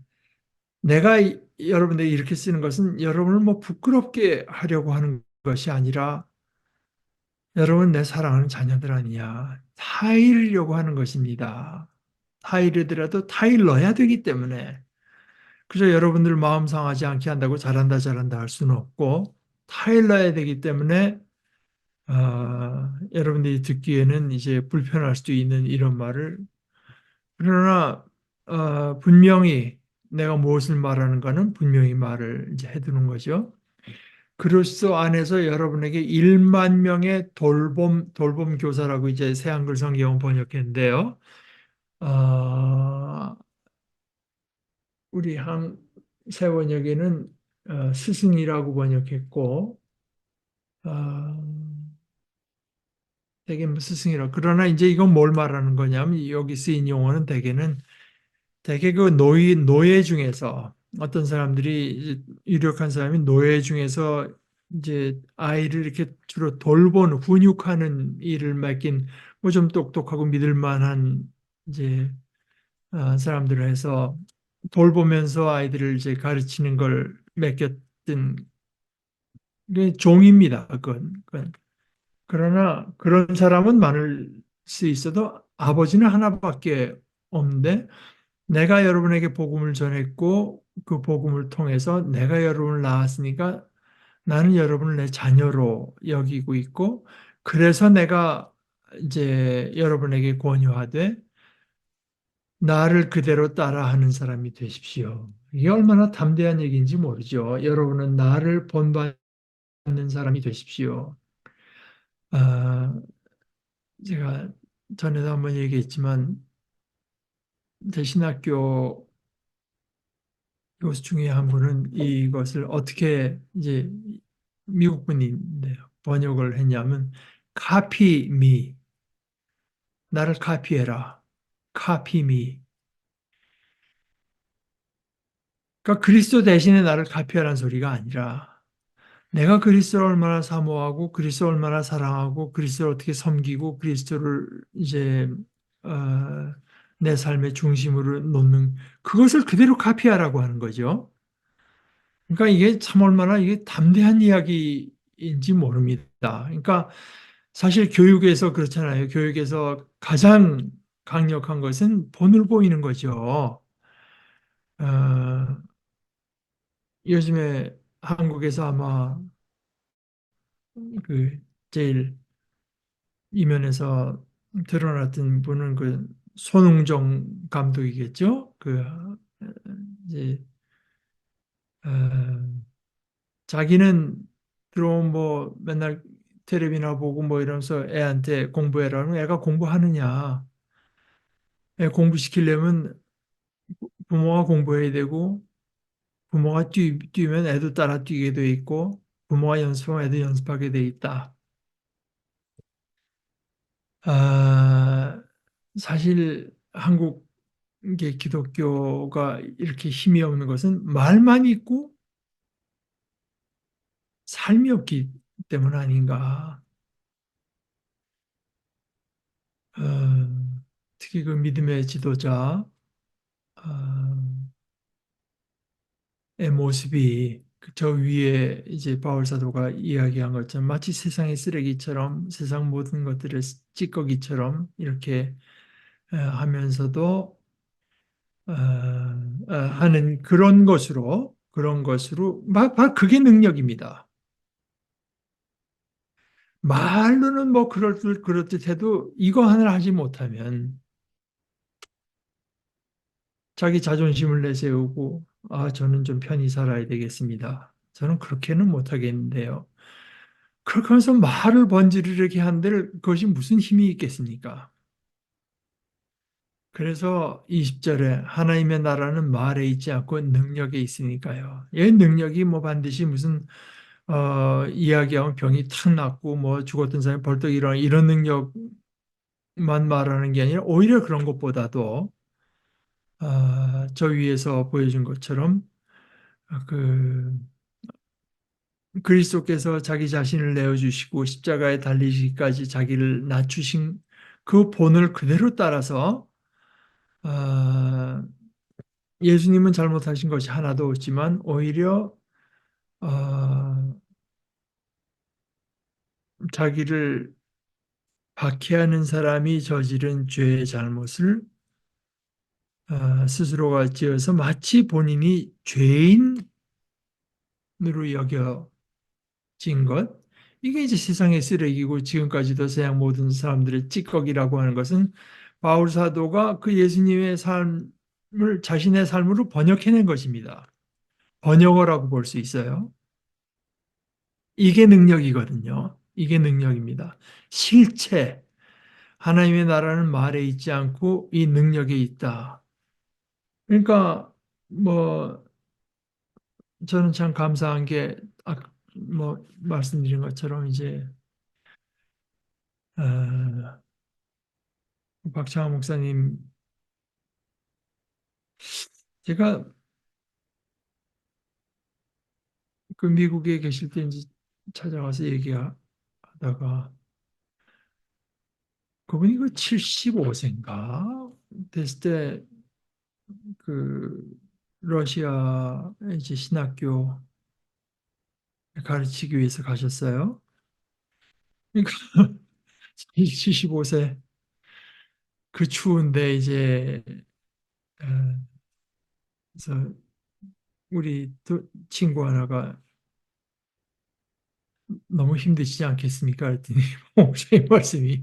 내가 여러분들 이렇게 쓰는 것은 여러분을 뭐 부끄럽게 하려고 하는 것이 아니라 여러분 내 사랑하는 자녀들 아니냐. 타이르려고 하는 것입니다. 타이르더라도 타일러야 되기 때문에 그저 여러분들 마음 상하지 않게 한다고 잘한다 할 수는 없고 타일러야 되기 때문에 여러분들이 듣기에는 이제 불편할 수도 있는 이런 말을 그러나 분명히 내가 무엇을 말하는가는 분명히 말을 이제 해두는 거죠. 그리스도 안에서 여러분에게 1만 명의 돌봄 교사라고 이제 새한글 성경 번역했는데요. 어, 우리 새 번역에는 스승이라고 번역했고 어, 대개 뭐 스승이라. 그러나 이제 이건 뭘 말하는 거냐면 여기 쓰인 용어는 대개 그 노예 중에서 어떤 사람들이 이제 유력한 사람이 노예 중에서 이제 아이를 이렇게 주로 돌보는 훈육하는 일을 맡긴 뭐 좀 똑똑하고 믿을 만한 이제 사람들을 해서 돌보면서 아이들을 이제 가르치는 걸 맡겼던 게 종입니다. 그건. 그러나 그런 사람은 많을 수 있어도 아버지는 하나밖에 없는데 내가 여러분에게 복음을 전했고 그 복음을 통해서 내가 여러분을 낳았으니까 나는 여러분을 내 자녀로 여기고 있고 그래서 내가 이제 여러분에게 권유하되 나를 그대로 따라하는 사람이 되십시오. 이게 얼마나 담대한 얘기인지 모르죠. 여러분은 나를 본받는 사람이 되십시오. 아, 제가 전에도 한번 얘기했지만 제 신학교 교수 중에 한 분은 이것을 어떻게 이제 미국 분인데요. 번역을 했냐면 copy me, 나를 카피해라. copy me. 그러니까 그리스도 대신에 나를 카피하라는 소리가 아니라 내가 그리스도를 얼마나 사모하고 그리스도를 얼마나 사랑하고 그리스도를 어떻게 섬기고 그리스도를 이제 어, 내 삶의 중심으로 놓는 그것을 그대로 카피하라고 하는 거죠. 그러니까 이게 참 얼마나 이게 담대한 이야기인지 모릅니다. 그러니까 사실 교육에서 그렇잖아요. 교육에서 가장 강력한 것은 본을 보이는 거죠. 어, 요즘에 한국에서 아마 그 제일 이면에서 드러났던 분은 그 손흥정 감독이겠죠. 이제 어, 자기는 들어온 뭐 맨날 텔레비나 보고 뭐 이러면서 애한테 공부해라는 애가 공부하느냐. 애 공부시키려면 부모가 공부해야 되고 부모가 뛰면 애도 따라 뛰게 돼 있고 부모가 연습하면 애도 연습하게 돼 있다. 아, 사실 한국의 기독교가 이렇게 힘이 없는 것은 말만 있고 삶이 없기 때문 아닌가. 어, 특히 그 믿음의 지도자 의 모습이 그저 위에 이제 바울 사도가 이야기한 것처럼 마치 세상의 쓰레기처럼 세상 모든 것들을 찌꺼기처럼 이렇게 하면서도 하는 그런 것으로 바로 그게 능력입니다. 말로는 뭐 그럴듯해도 이거 하나를 하지 못하면 자기 자존심을 내세우고 저는 좀 편히 살아야 되겠습니다. 저는 그렇게는 못하겠는데요. 그렇게 하면서 말을 번지르르게 한들 그것이 무슨 힘이 있겠습니까? 그래서 20절에 하나님의 나라는 말에 있지 않고 능력에 있으니까요. 이 능력이 뭐 반드시 무슨 이야기하면 병이 탁 낫고 뭐 죽었던 사람이 벌떡 일어나 이런 능력만 말하는 게 아니라 오히려 그런 것보다도 저 위에서 보여준 것처럼 그 그리스도께서 자기 자신을 내어주시고 십자가에 달리시기까지 자기를 낮추신 그 본을 그대로 따라서 어, 예수님은 잘못하신 것이 하나도 없지만 오히려 어, 자기를 박해하는 사람이 저지른 죄의 잘못을 스스로가 지어서 마치 본인이 죄인으로 여겨진 것. 이게 이제 세상의 쓰레기고 지금까지도 세상 모든 사람들의 찌꺼기라고 하는 것은 바울 사도가 그 예수님의 삶을 자신의 삶으로 번역해낸 것입니다. 번역어라고 볼 수 있어요. 이게 능력이거든요. 이게 능력입니다. 실체, 하나님의 나라는 말에 있지 않고 이 능력에 있다. 그러니까 뭐 저는 참 감사한 게 뭐 말씀드린 것처럼 이제 어, 박창호 목사님 제가 그 미국에 계실 때 이제 찾아가서 얘기하다가 그분이 그 75세인가 됐을 때 그 러시아 이제 신학교 가르치기 위해서 가셨어요. 그러니까 75세 그 추운데 이제 어, 그래서 우리 친구 하나가 너무 힘드시지 않겠습니까? 그랬더니 목사님 말씀이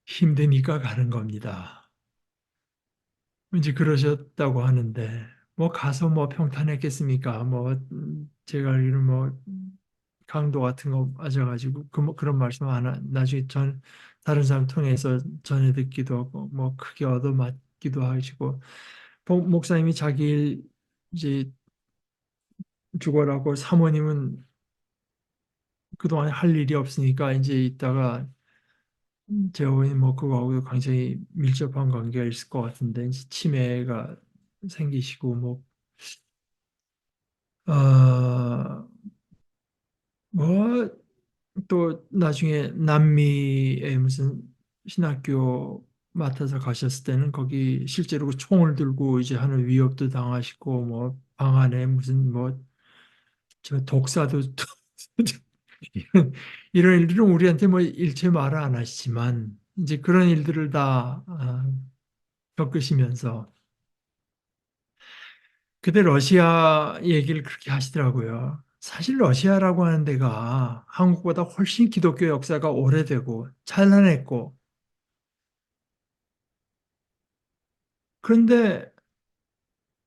힘드니까 가는 겁니다. 이제 그러셨다고 하는데 뭐 가서 뭐 평탄했겠습니까? 뭐 제가 알기로는 뭐 강도 같은 거 맞아가지고 뭐 그런 말씀 하나 나중에 전 다른 사람 통해서 전해 듣기도 하고 뭐 크게 얻어맞기도 하시고 목사님이 자기 일 이제 죽어라고 사모님은 그동안 할 일이 없으니까 이제 이따가 제가 보니 뭐 그거하고 굉장히 밀접한 관계가 있을 것 같은데 이제 치매가 생기시고 뭐 뭐 또 나중에 남미에 무슨 신학교 맡아서 가셨을 때는 거기 실제로 그 총을 들고 이제 하는 위협도 당하시고 뭐 방 안에 무슨 뭐 저 독사도 이런 일들은 우리한테 뭐 일체 말을 안 하시지만 이제 그런 일들을 다 겪으시면서 그때 러시아 얘기를 그렇게 하시더라고요. 사실 러시아라고 하는 데가 한국보다 훨씬 기독교 역사가 오래되고 찬란했고 그런데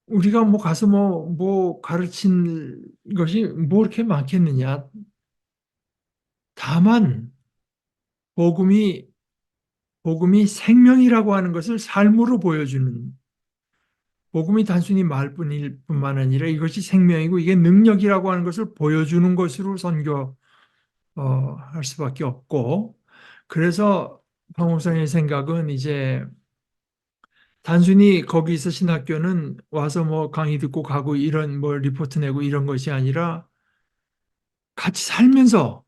우리가 뭐 가서 뭐 가르친 것이 뭐 이렇게 많겠느냐. 다만 복음이 복음이 생명이라고 하는 것을 삶으로 보여주는 복음이 단순히 말뿐일 뿐만 아니라 이것이 생명이고 이게 능력이라고 하는 것을 보여주는 것으로 할 수밖에 없고 그래서 황호상의 생각은 이제 단순히 거기서 신학교는 와서 뭐 강의 듣고 가고 이런 뭐 리포트 내고 이런 것이 아니라 같이 살면서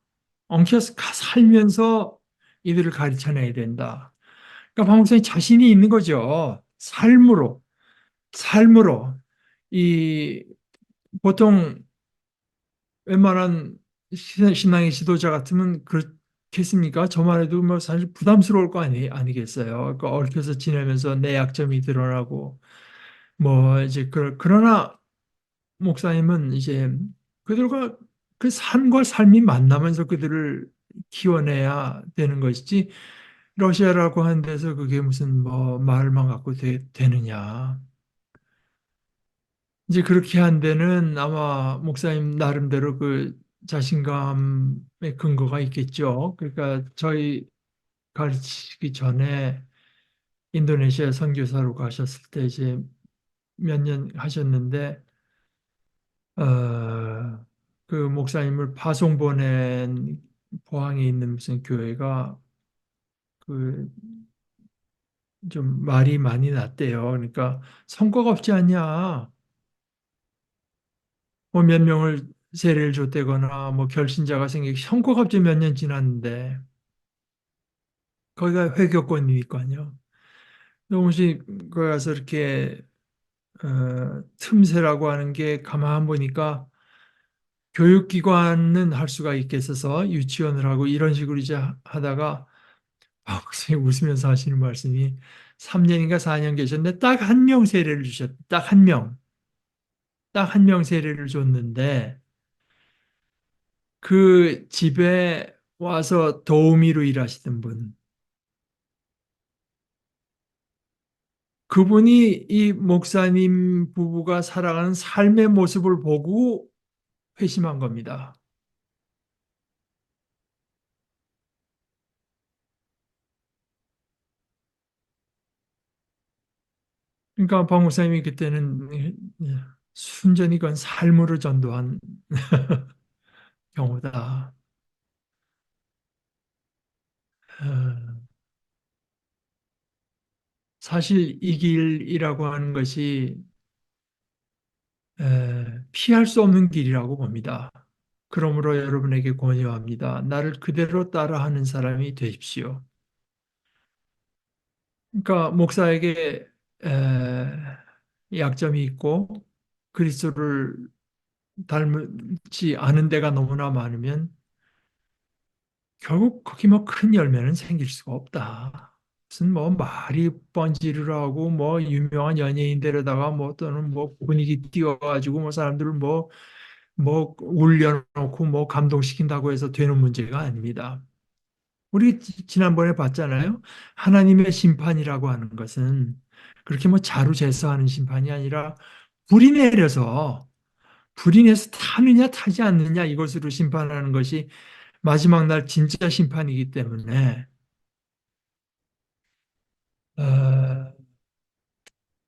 엉켜서 살면서 이들을 가르쳐내야 된다. 그러니까 황목사님 자신이 있는 거죠. 삶으로 이 보통 웬만한 신앙의 지도자 같으면 그렇겠습니까? 저만 해도 뭐 사실 부담스러울 거 아니겠어요. 그러니까 얽혀서 지내면서 내 약점이 드러나고 뭐 이제 그러나 목사님은 이제 그들과 그 삶과 삶이 만나면서 그들을 키워내야 되는 것이지 러시아라고 하는 데서 그게 무슨 뭐 말만 갖고 되느냐. 이제 그렇게 한 데는 아마 목사님 나름대로 그 자신감의 근거가 있겠죠. 그러니까 저희 가르치기 전에 인도네시아 선교사로 가셨을 때 이제 몇 년 하셨는데 그 목사님을 파송 보낸 포항에 있는 무슨 교회가 그 좀 말이 많이 났대요. 그러니까 성과가 없지 않냐. 뭐 몇 명을 세례를 줬다거나 뭐 결신자가 생기기 성과가 없지 몇 년 지났는데 거기가 회교권이니까요. 조금씩 거기 가서 이렇게 틈새라고 하는 게 가만 보니까 교육기관은 할 수가 있겠어서 유치원을 하고 이런 식으로 이제 하다가 박사님 웃으면서 하시는 말씀이 3년인가 4년 계셨는데 딱 한 명 세례를 주셨, 딱 한 명, 딱 한 명 세례를 줬는데 그 집에 와서 도우미로 일하시던 분, 그분이 이 목사님 부부가 살아가는 삶의 모습을 보고 회심한 겁니다. 그러니까 박 목사님이 그때는 순전히 건 삶으로 전도한 경우다. 어, 사실 이 길이라고 하는 것이 피할 수 없는 길이라고 봅니다. 그러므로 여러분에게 권유합니다. 나를 그대로 따라하는 사람이 되십시오. 그러니까 목사에게 약점이 있고 그리스도를 닮지 않은 데가 너무나 많으면 결국 거기 뭐 큰 열매는 생길 수가 없다. 무슨 뭐 말이 번지르르 하고 뭐 유명한 연예인 데려다가 뭐 또는 뭐 분위기 띄워가지고 뭐 사람들을 뭐 울려놓고 뭐 감동시킨다고 해서 되는 문제가 아닙니다. 우리 지난번에 봤잖아요. 하나님의 심판이라고 하는 것은 그렇게 뭐 자루제사하는 심판이 아니라 불이 내려서 불이 내서 타느냐 타지 않느냐 이것으로 심판하는 것이 마지막 날 진짜 심판이기 때문에 어,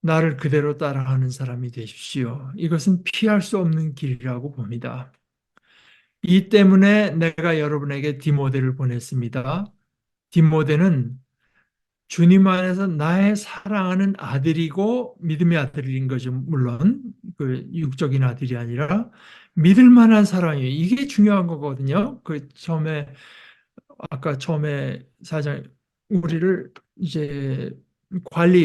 나를 그대로 따라가는 사람이 되십시오. 이것은 피할 수 없는 길이라고 봅니다. 이 때문에 내가 여러분에게 디모데를 보냈습니다. 디모데는 주님 안에서 나의 사랑하는 아들이고 믿음의 아들인 거죠. 물론 그 육적인 아들이 아니라 믿을 만한 사랑이에요. 이게 중요한 거거든요. 그 처음에 아까 처음에 사장 우리를 이제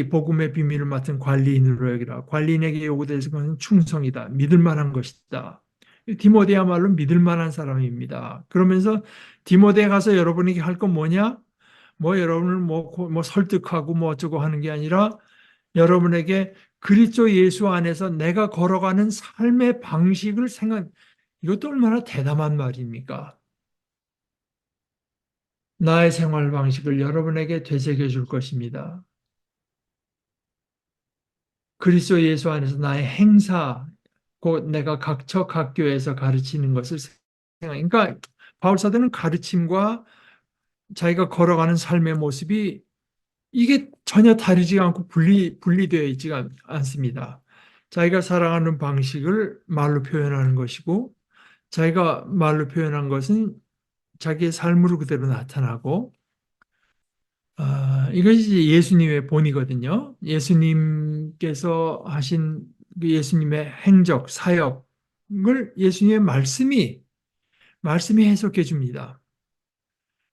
복음의 비밀을 맡은 관리인으로 여기라. 관리인에게 요구되는 것은 충성이다. 믿을 만한 것이다. 디모데야말로 믿을 만한 사람입니다. 그러면서 디모데에 가서 여러분에게 할 건 뭐냐? 뭐 여러분을 뭐 설득하고 뭐 어쩌고 하는 게 아니라 여러분에게 그리스도 예수 안에서 내가 걸어가는 삶의 방식을 이것도 얼마나 대담한 말입니까? 나의 생활 방식을 여러분에게 되새겨 줄 것입니다. 그리스도 예수 안에서 나의 행사, 곧 내가 각 교회에서 가르치는 것을 그러니까 바울 사도는 가르침과 자기가 걸어가는 삶의 모습이 이게 전혀 다르지 않고 분리되어 있지가 않습니다. 자기가 살아가는 방식을 말로 표현하는 것이고, 자기가 말로 표현한 것은 자기의 삶으로 그대로 나타나고, 이것이 예수님의 본이거든요. 예수님께서 하신 그 예수님의 행적, 사역을 예수님의 말씀이 해석해 줍니다.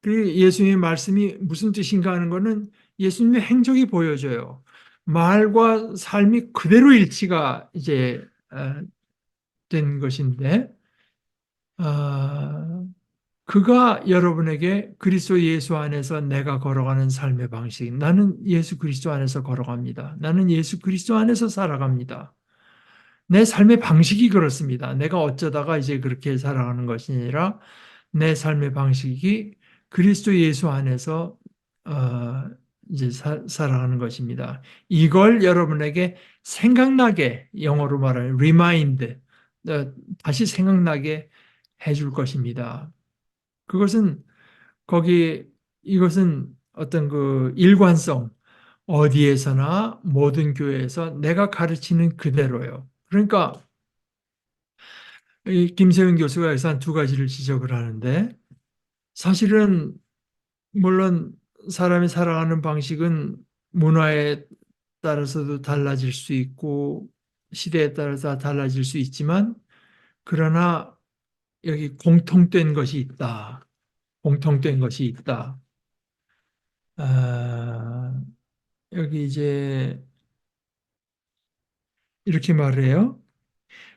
그 예수님의 말씀이 무슨 뜻인가 하는 것은 예수님의 행적이 보여져요. 말과 삶이 그대로 일치가 이제 된 것인데, 어, 그가 여러분에게 그리스도 예수 안에서 내가 걸어가는 삶의 방식, 나는 예수 그리스도 안에서 걸어갑니다. 나는 예수 그리스도 안에서 살아갑니다. 내 삶의 방식이 그렇습니다. 내가 어쩌다가 이제 그렇게 살아가는 것이 아니라 내 삶의 방식이 그리스도 예수 안에서 어, 이제 살아가는 것입니다. 이걸 여러분에게 생각나게 영어로 말하는 remind 다시 생각나게 해줄 것입니다. 그것은 거기 이것은 어떤 그 일관성 어디에서나 모든 교회에서 내가 가르치는 그대로요. 그러니까 이 김세윤 교수가 여기서 한 두 가지를 지적을 하는데 사실은 물론 사람이 살아가는 방식은 문화에 따라서도 달라질 수 있고 시대에 따라서 달라질 수 있지만 그러나 여기 공통된 것이 있다. 공통된 것이 있다. 아, 여기 이제 이렇게 말해요.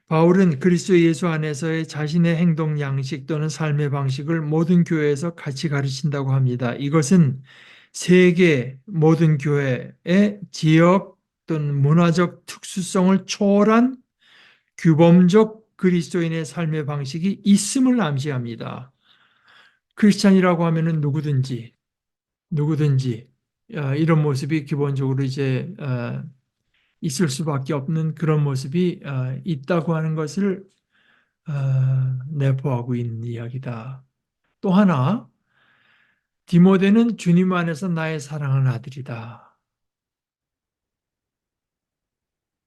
바울은 그리스도 예수 안에서의 자신의 행동 양식 또는 삶의 방식을 모든 교회에서 같이 가르친다고 합니다. 이것은 세계 모든 교회의 지역 또는 문화적 특수성을 초월한 규범적 그리스도인의 삶의 방식이 있음을 암시합니다. 크리스찬이라고 하면은 누구든지 이런 모습이 기본적으로 이제 있을 수밖에 없는 그런 모습이 있다고 하는 것을 내포하고 있는 이야기다. 또 하나, 디모데는 주님 안에서 나의 사랑하는 아들이다.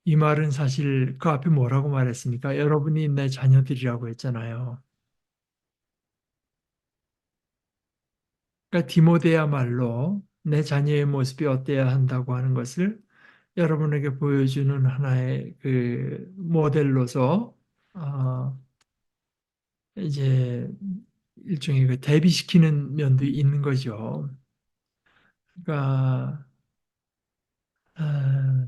이 말은 사실 그 앞에 뭐라고 말했습니까? 여러분이 내 자녀들이라고 했잖아요. 그러니까 디모데야말로 내 자녀의 모습이 어때야 한다고 하는 것을 여러분에게 보여주는 하나의 그 모델로서 이제 일종의 그 대비시키는 면도 있는 거죠. 그러니까 아,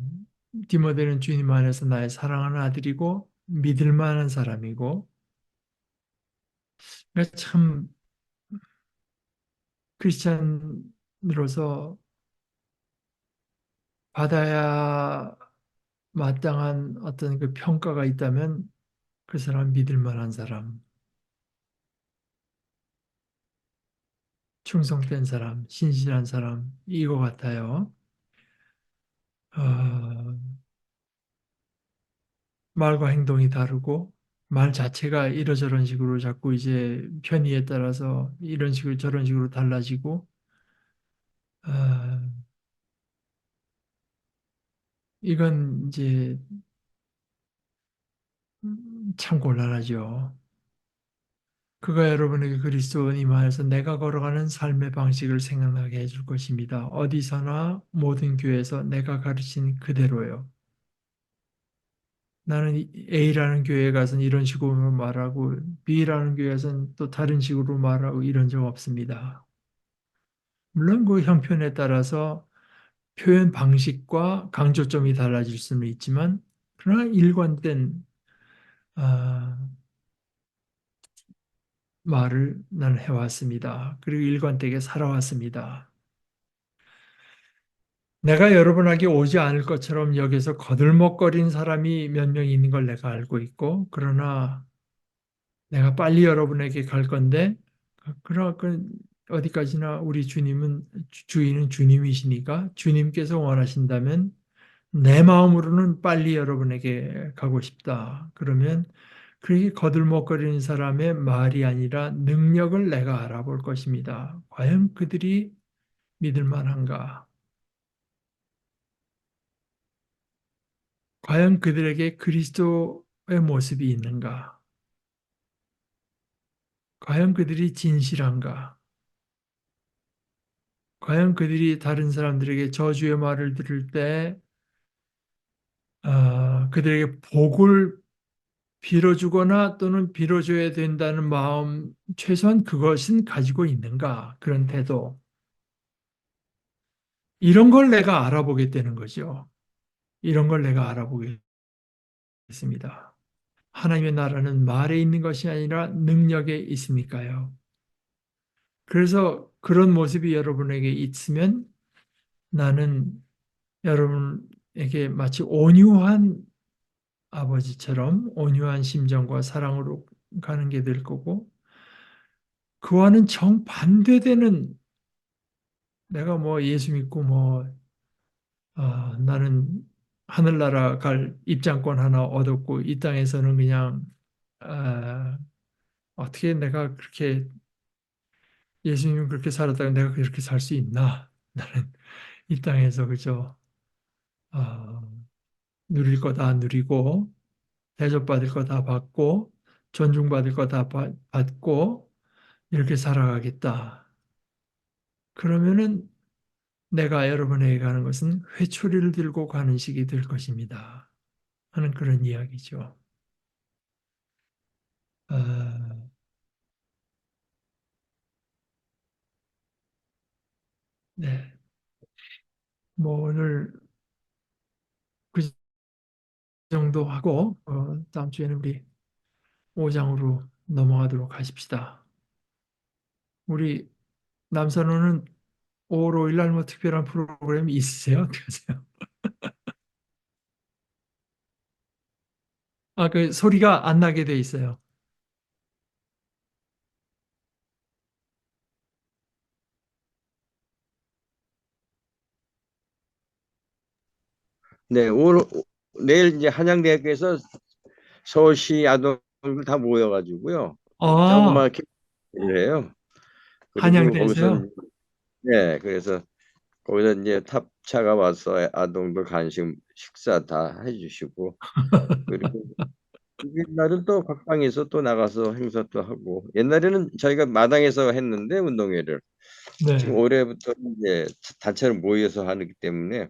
디모데는 주님 안에서 나의 사랑하는 아들이고 믿을 만한 사람이고 그러니까 참 크리스찬으로서 받아야 마땅한 어떤 그 평가가 있다면 그 사람 믿을 만한 사람, 충성된 사람, 신실한 사람 이거 같아요. 어, 말과 행동이 다르고 말 자체가 이러저런 식으로 자꾸 이제 편의에 따라서 이런 식으로 저런 식으로 달라지고 어, 이건 이제 참 곤란하죠. 그가 여러분에게 그리스도인 임하여서 내가 걸어가는 삶의 방식을 생각나게 해줄 것입니다. 어디서나 모든 교회에서 내가 가르친 그대로요. 나는 A라는 교회에 가서는 이런 식으로 말하고 B라는 교회에서는 또 다른 식으로 말하고 이런 적 없습니다. 물론 그 형편에 따라서 표현 방식과 강조점이 달라질 수는 있지만 그러나 일관된 아, 말을 나는 해왔습니다. 그리고 일관되게 살아왔습니다. 내가 여러분에게 오지 않을 것처럼 여기서 거들먹거리는 사람이 몇 명 있는 걸 내가 알고 있고 그러나 내가 빨리 여러분에게 갈 건데 그 어디까지나 우리 주님은 주인은 주님이시니까 주님께서 원하신다면 내 마음으로는 빨리 여러분에게 가고 싶다. 그러면 그렇게 거들먹거리는 사람의 말이 아니라 능력을 내가 알아볼 것입니다. 과연 그들이 믿을 만한가? 과연 그들에게 그리스도의 모습이 있는가? 과연 그들이 진실한가? 과연 그들이 다른 사람들에게 저주의 말을 들을 때 그들에게 복을 빌어주거나 또는 빌어줘야 된다는 마음, 최소한 그것은 가지고 있는가? 그런 태도. 이런 걸 내가 알아보겠다는 거죠. 이런 걸 내가 알아보겠습니다. 하나님의 나라는 말에 있는 것이 아니라 능력에 있으니까요. 그래서 그런 모습이 여러분에게 있으면 나는 여러분에게 마치 온유한 아버지처럼 온유한 심정과 사랑으로 가는 게 될 거고 그와는 정반대되는 내가 뭐 예수 믿고 뭐 나는 하늘나라 갈 입장권 하나 얻었고 이 땅에서는 그냥 아, 어떻게 내가 그렇게 예수님 그렇게 살았다가 내가 그렇게 살 수 있나? 나는 이 땅에서 그저 아, 누릴 거 다 누리고 대접받을 거 다 받고 존중받을 거 다 받고 이렇게 살아가겠다. 그러면은 내가 여러분에게 가는 것은 회초리를 들고 가는 식이 될 것입니다. 하는 그런 이야기죠. 아, 네. 뭐 오늘 그 정도 하고 다음 주에는 우리 5장으로 넘어가도록 하십시다. 우리 남선호는 5월 5일 날 뭐 특별한 프로그램이 있으세요? 어떻게 하세요? 그 소리가 안 나게 돼 있어요. 네, 오늘 내일 이제 한양대학교에서 서울시 아동들 다 모여가지고요. 아, 조그맣게 해요. 그리고 거기서 한양대에서요? 네, 그래서 거기서 이제 탑차가 와서 아동들 간식 식사 다 해주시고 그리고 옛날은 또 각 방에서 또 나가서 행사 또 하고 옛날에는 저희가 마당에서 했는데 운동회를 지금 네. 올해부터 이제 단체로 모여서 하기 때문에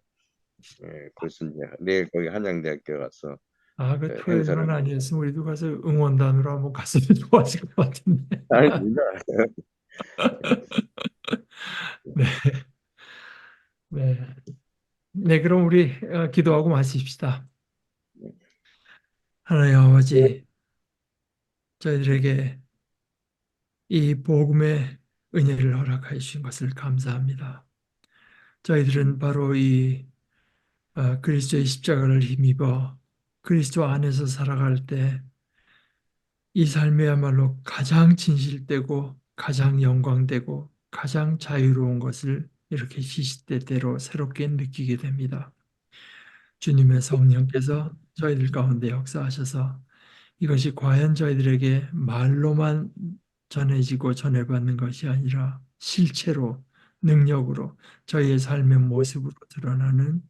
그래서 이제 내일 거기 한양대학교 가서 그 행사를 토요일만 아니었으면 우리도 가서 응원단으로 한번 갔으면 좋았을 것 같은데. 아닙니다. 네, 네. 네, 그럼 우리 기도하고 마칩시다. 하나님 아버지, 저희들에게 이 복음의 은혜를 허락하여 주신 것을 감사합니다. 저희들은 바로 이 그리스도의 십자가를 힘입어 그리스도 안에서 살아갈 때 이 삶이야말로 가장 진실되고 가장 영광되고 가장 자유로운 것을 이렇게 시시때때로 새롭게 느끼게 됩니다. 주님의 성령께서 저희들 가운데 역사하셔서 이것이 과연 저희들에게 말로만 전해지고 전해받는 것이 아니라 실체로 능력으로 저희의 삶의 모습으로 드러나는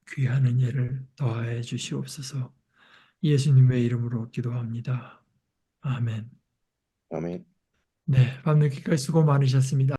귀한 은혜를 더하여 주시옵소서. 예수님의 이름으로 기도합니다. 아멘. 아멘. 네, 밤늦게까지 수고 많으셨습니다.